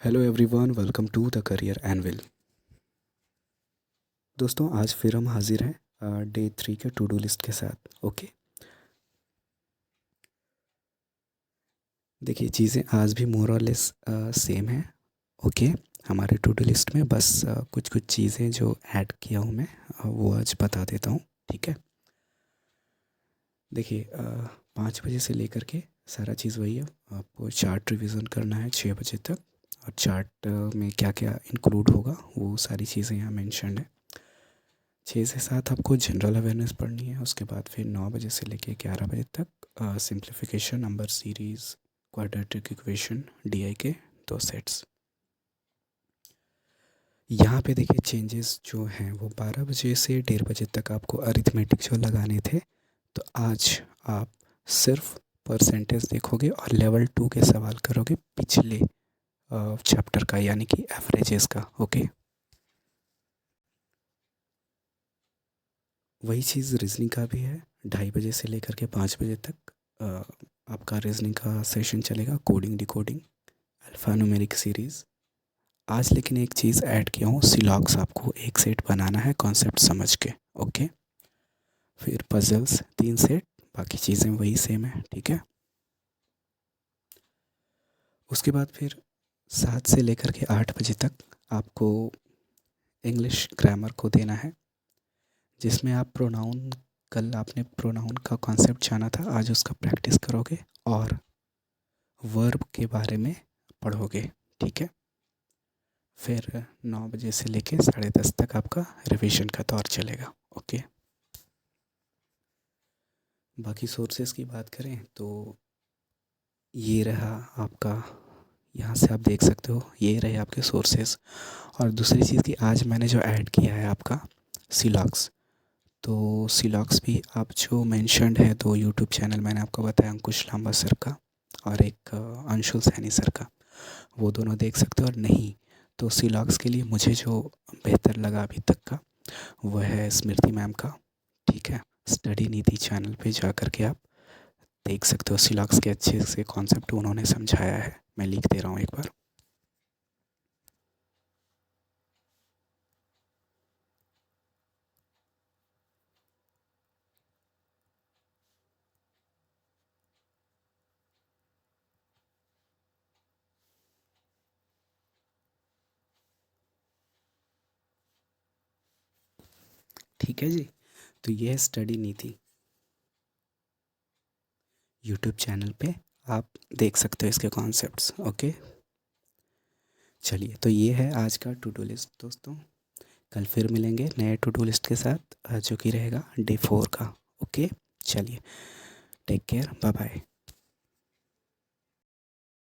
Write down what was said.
Hello everyone, welcome to the career anvil. दोस्तों, आज फिर हम हाजिर हैं डे 3 के टू डू लिस्ट के साथ। ओके, देखिए चीज़ें आज भी मोर और लेस सेम हैं। ओके, हमारे टू डू लिस्ट में बस कुछ कुछ चीज़ें जो ऐड किया हूँ मैं, वो आज बता देता हूँ। ठीक है, देखिए 5 बजे से लेकर के सारा चीज़ वही है। आपको चार्ट रिवीजन करना है 6 बजे तक, और चार्ट में क्या क्या इंक्लूड होगा वो सारी चीज़ें यहाँ मेंशन है। 6 से 7 आपको जनरल अवेयरनेस पढ़नी है। उसके बाद फिर 9 बजे से लेके 11 बजे तक simplification, number series, quadratic equation, DI के 2 सेट्स। यहाँ पे देखिए चेंजेस जो हैं वो 12 बजे से 1:30 बजे तक आपको अरिथमेटिक जो लगाने थे, तो आज आप सिर्फ परसेंटेज देखोगे और लेवल 2 के सवाल करोगे पिछले चैप्टर का, यानी कि एवरेजेस का। ओके, वही चीज़ रीजनिंग का भी है। 2:30 बजे से लेकर के 5 बजे तक आपका रीजनिंग का सेशन चलेगा, coding decoding, alpha numeric series. आज लेकिन एक चीज़ ऐड किया हूँ, सिलॉक्स आपको एक सेट बनाना है कॉन्सेप्ट समझ के। ओके, फिर पजल्स 3 सेट, बाकी चीज़ें वही सेम है। ठीक है, उसके बाद फिर 7 से लेकर के 8 बजे तक आपको इंग्लिश ग्रामर को देना है, जिसमें आप प्रोनाउन, कल आपने प्रोनाउन का कॉन्सेप्ट जाना था, आज उसका प्रैक्टिस करोगे और वर्ब के बारे में पढ़ोगे। ठीक है, फिर 9 बजे से लेके 10:30 तक आपका रिवीजन का दौर चलेगा। ओके, बाकी सोर्सेज की बात करें तो ये रहा आपका, यहाँ से आप देख सकते हो, ये रहे आपके सोर्सेज। और दूसरी चीज़ कि आज मैंने जो ऐड किया है आपका सिलॉक्स, तो सिलॉक्स भी आप जो मेंशन्ड है, तो यूट्यूब चैनल मैंने आपको बताया अंकुश लांबा सर का और एक अंशुल सैनी सर का, वो दोनों देख सकते हो। और नहीं तो सिलॉक्स के लिए मुझे जो बेहतर लगा अभी तक का, वो है स्मृति मैम का। ठीक है, स्टडी नीति चैनल पे जा कर के आप देख सकते हो, सिलॉक्स के अच्छे से कॉन्सेप्ट उन्होंने समझाया है। मैं लिख दे रहा हूँ एक बार। ठीक है जी, तो ये है स्टडी नीति, यूट्यूब चैनल पे आप देख सकते हो इसके कॉन्सेप्ट्स। ओके, चलिए, तो ये है आज का टू डू लिस्ट दोस्तों। कल फिर मिलेंगे नए टू डू लिस्ट के साथ, जो कि रहेगा डे 4 का। ओके, चलिए, टेक केयर, बाय बाय।